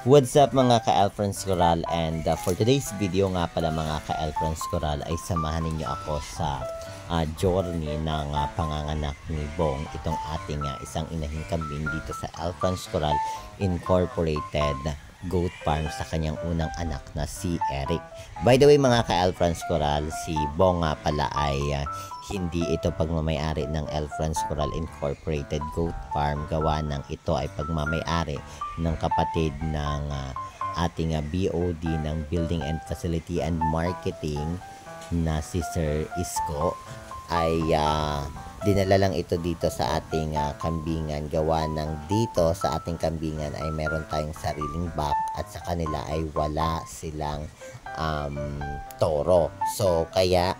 What's up mga ka-Elfriends Coral, and for today's video nga pala mga ka-Elfriends Coral ay samahan ninyo ako sa journey ng panganganak ni Bong, itong ating isang inahing kambing dito sa Elfriends Coral Incorporated Goat Farm sa kanyang unang anak na si Eric. By the way mga ka-Elfriends Coral, si Bong nga pala ay hindi ito pagmamayari ng Elfriends Coral Incorporated Goat Farm, gawa ng ito ay pagmamayari ng kapatid ng ating BOD ng Building and Facility and Marketing na si Sir Isko. Ay dinala lang ito dito sa ating kambingan, gawa ng dito sa ating kambingan ay meron tayong sariling back at sa kanila ay wala silang toro. So kaya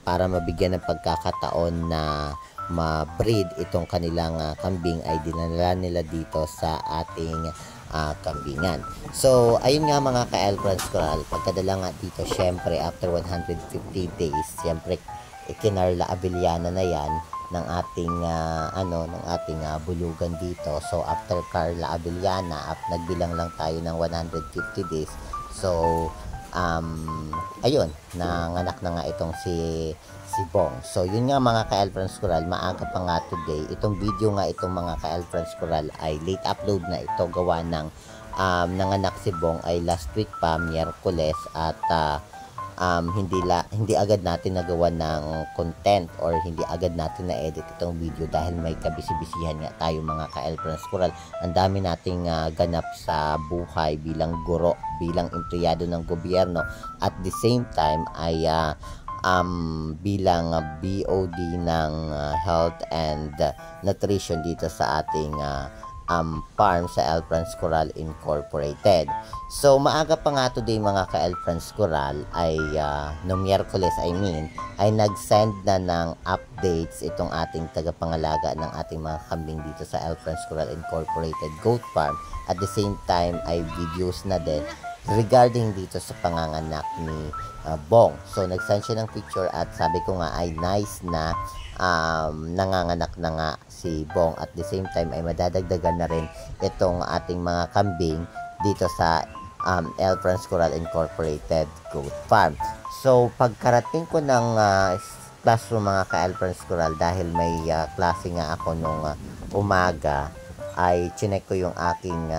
para mabigyan ng pagkakataon na ma-breed itong kanilang kambing ay dinala nila dito sa ating kambingan. So ayun nga mga ka-Elfriends Coral, pagkadala nga dito syempre after 150 days, syempre ikinarla Avellana na yan ng ating bulugan dito. So after Carla Avellana, nagbilang lang tayo ng 150 days. So ayun, nanganak na nga itong si Bong. So yun nga mga ka-Elfriends Coral, maaga pa nga today. Itong video nga itong mga ka-Elfriends Coral ay late upload na ito, gawa ng nanganak si Bong ay last week pa, Miyerkules, at hindi agad natin nagawa ng content or hindi agad natin na-edit itong video dahil may kabisibisihan nga tayo mga ka-Elfriends Coral. Ang dami nating ganap sa buhay bilang guro, bilang empleyado ng gobyerno, at the same time ay bilang BOD ng Health and Nutrition dito sa ating farm sa Elfriends Coral Incorporated. So maaga pa nga today mga ka-Elfriends Coral ay no Miyerkules ay nag-send na ng updates itong ating tagapangalaga ng ating mga kambing dito sa Elfriends Coral Incorporated Goat Farm. At the same time ay videos na din regarding dito sa panganganak ni Bong. So nag-send siya ng picture at sabi ko nga ay nice na nanganganak na nga si Bong, at the same time ay madadagdagan na rin itong ating mga kambing dito sa Elfriends Coral Incorporated Goat Farm. So pagkarating ko ng classroom mga ka-Elfriends Coral, dahil may klase nga ako nung umaga, ay chinek ko yung aking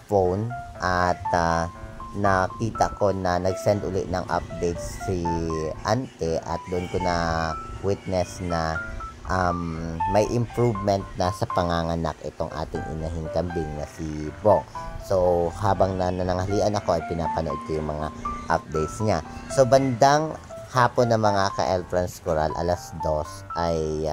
phone at nakita ko na nag-send ulit ng updates si Ante, at doon ko na witness na may improvement na sa panganganak itong ating inahing kambing na si Bong. So habang nananghalian ako ay pinapanood ko yung mga updates niya. So bandang hapon na mga ka-Elfriends Coral, 2:00 ay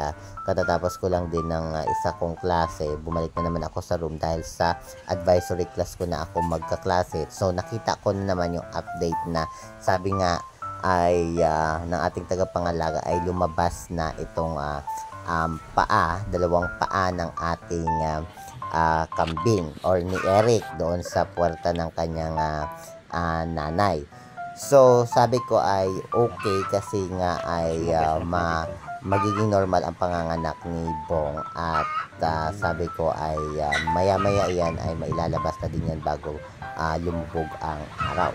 katatapos ko lang din ng isa kong klase, bumalik na naman ako sa room dahil sa advisory class ko na ako magkaklase. So nakita ko na naman yung update na sabi nga ay ng ating tagapangalaga ay lumabas na itong dalawang paa ng ating kambing or ni Eric doon sa puwerta ng kanyang nanay. So sabi ko ay okay, kasi nga ay magiging normal ang panganganak ni Bong, at sabi ko ay maya-maya yan ay mailalabas na din yan bago lumubog ang araw.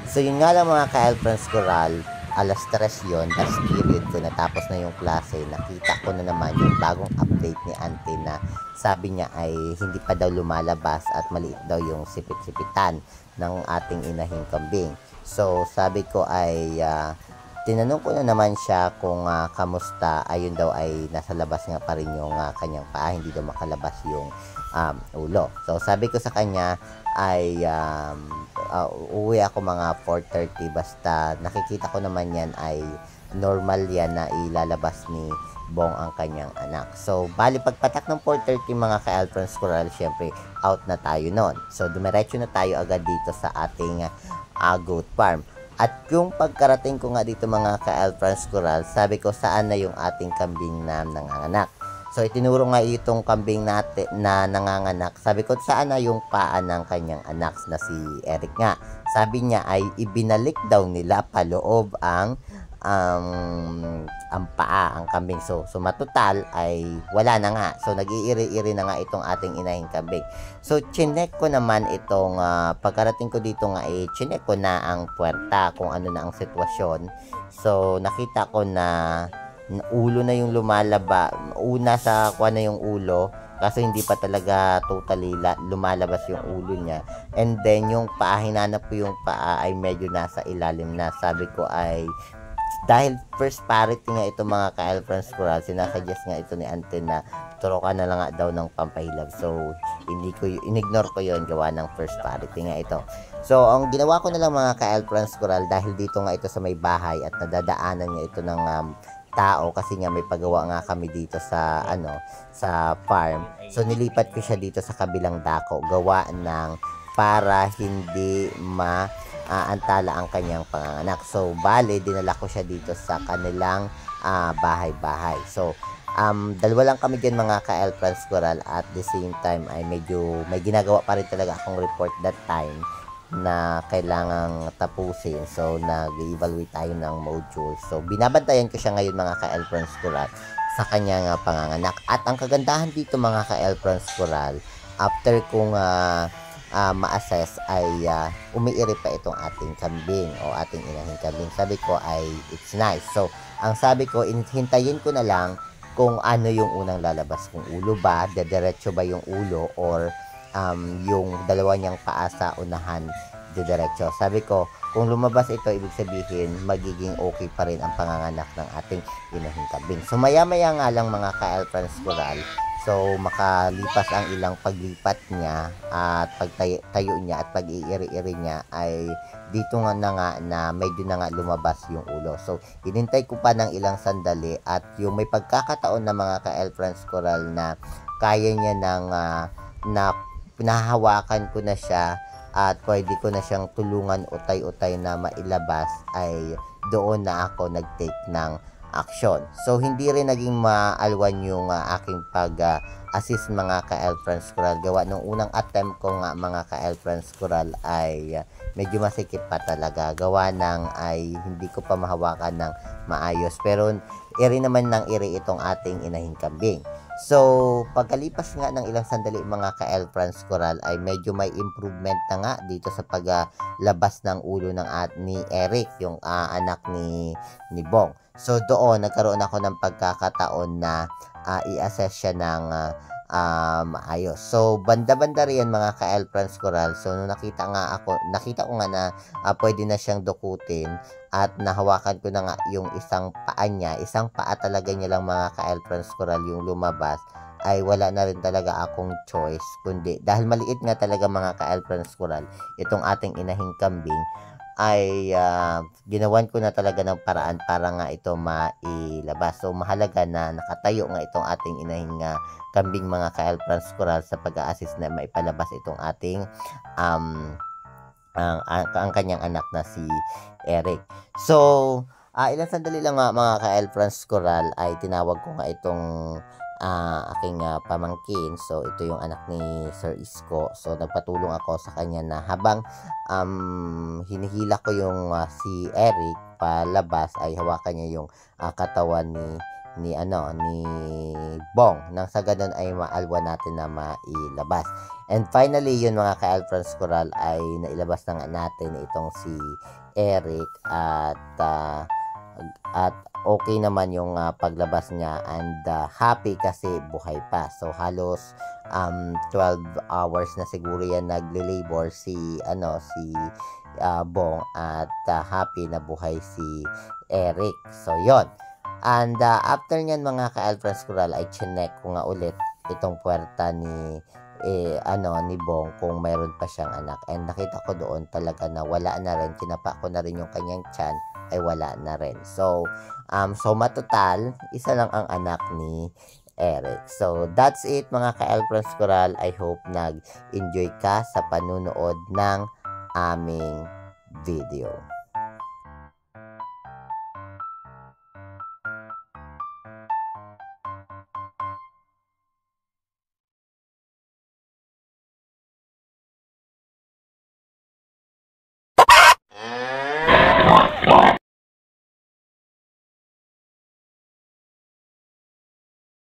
So yun nga lang mga ka-Elfriends Coral, 3:00 yun, last period ko, natapos na yung klase, nakita ko na naman yung bagong update ni Ante na sabi niya ay hindi pa daw lumalabas at maliit daw yung sipit-sipitan ng ating inahing kambing. So sabi ko ay tinanong ko na naman siya kung kamusta. Ayun daw ay nasa labas nga pa rin yung kanyang paa, hindi daw makalabas yung ulo. So sabi ko sa kanya ay uuwi ako mga 4:30, basta nakikita ko naman yan ay normal yan na ilalabas ni Bong ang kanyang anak. So bali pagpatak ng 4:30 mga ka-Elfriends Coral, syempre out na tayo nun. So dumiretso na tayo agad dito sa ating goat farm. At yung pagkarating ko nga dito mga ka-Elfriends Coral, sabi ko saan na yung ating kambing na nanganganak. So itinuro nga itong kambing natin na nanganganak. Sabi ko saan na yung paa ng kanyang anak na si Eric nga. Sabi niya ay ibinalik daw nila paloob ang ang paa, ang kambing. So matotal ay wala na nga. So nag-iiri-iri na nga itong ating inahing kambing. So chinek ko naman itong pagkarating ko dito nga chinek ko na ang puwerta kung ano na ang sitwasyon. So nakita ko na ulo na yung lumalaba. Una sa kuha na yung ulo, kaso hindi pa talaga totally lumalabas yung ulo niya. And then yung paa, hinanap ko yung paa ay medyo nasa ilalim na. Sabi ko ay dahil first parity nga ito mga ka-Elfrance Coral, sinasuggest nga ito ni Ante na turukan na lang nga daw ng pampahilab. So inignore ko yon, gawa ng first parity nga ito. So ang ginawa ko na lang mga ka-Elfrance Coral, dahil dito nga ito sa may bahay at nadadaanan nga ito ng tao, kasi nga may pagawa nga kami dito sa sa farm. So nilipat ko siya dito sa kabilang dako, gawa ng para hindi antala ang kanyang panganganak. So bale dinala ko siya dito sa kanilang bahay-bahay. So dalawa lang kami diyan mga ka-Elfrance Coral, at the same time ay medyo may ginagawa pa rin talaga akong report that time na kailangang tapusin. So nag-evaluate tayo ng modules. So binabantayan ko siya ngayon mga ka-Elfrance Coral sa kanyang panganganak. At ang kagandahan dito mga ka-Elfrance Coral, after kong ma-assess ay umiiri pa itong ating kambing o ating inahing kambing. Sabi ko ay it's nice. So ang sabi ko, hintayin ko na lang kung ano yung unang lalabas, kung ulo ba, dediretso ba yung ulo, or yung dalawa niyang paa sa unahan diretso. Sabi ko, kung lumabas ito, ibig sabihin magiging okay pa rin ang panganganak ng ating inahing kambing. So maya-maya nga lang mga ka-Elfrance Coral, so makalipas ang ilang paglipat niya at pagtayo niya at pag-iiri-iri niya, ay dito nga na medyo na nga lumabas yung ulo. So hinintay ko pa ng ilang sandali, at yung may pagkakataon na mga ka-Elfrance Coral na kaya niya na pinahawakan ko na siya at pwede ko na siyang tulungan utay-utay na mailabas, ay doon na ako nag-take ng action. So hindi rin naging maalwan yung aking pag-assist mga ka-Elfrance Coral. Gawa nung unang attempt ko nga mga ka-Elfrance Coral ay medyo masikip pa talaga. Gawa ng ay hindi ko pa mahawakan ng maayos. Pero iri naman ng iri itong ating inahing kambing. So pagkalipas nga ng ilang sandali mga ka-Elfrance Coral, ay medyo may improvement na nga dito sa paglabas ng ulo ng ni Eric, yung anak ni Bong. So doon nagkaroon ako ng pagkakataon na i-assess siya ng maayos. So banda-banda riyan mga ka-Elfrance Coral. So nung nakita ko nga na pwede na siyang dukutin, at nahawakan ko na nga yung isang paa niya, isang paa talaga niya lang mga ka-Elfrance Coral yung lumabas, ay wala na rin talaga akong choice, kundi dahil maliit nga talaga mga ka-Elfrance Coral itong ating inahing kambing, ay ginawan ko na talaga ng paraan para nga ito mailabas. So mahalaga na nakatayo nga itong ating inahing kambing mga ka-Elfrance Coral sa pag-a-assist na maipalabas itong ating ang kanyang anak na si Eric. So ilang sandali lang mga ka-Elfrance Coral, ay tinawag ko nga itong aking pamangkin. So ito yung anak ni Sir Isko. So nagpatulong ako sa kanya na habang hinihila ko yung si Eric palabas, ay hawakan niya yung katawan ni Bong, nang sa ganun ay maalwa natin na mailabas. And finally yun mga ka-Elfrance Coral, ay nailabas na nga natin itong si Eric, at okay naman yung paglabas niya, and happy kasi buhay pa. So halos 12 hours na siguro yan nagle-labor si Bong, at happy na buhay si Eric. So yon. And after nyan mga ka-Elfrance Coral, ay chinek ko nga ulit itong puwerta ni Bong kung mayroon pa siyang anak, and nakita ko doon talaga na wala na rin. Kinapa ko na rin yung kanyang tiyan, ay wala na rin. So matotal isa lang ang anak ni Eric. So that's it mga ka-Elfrance Coral. I hope nag-enjoy ka sa panunood ng aming video.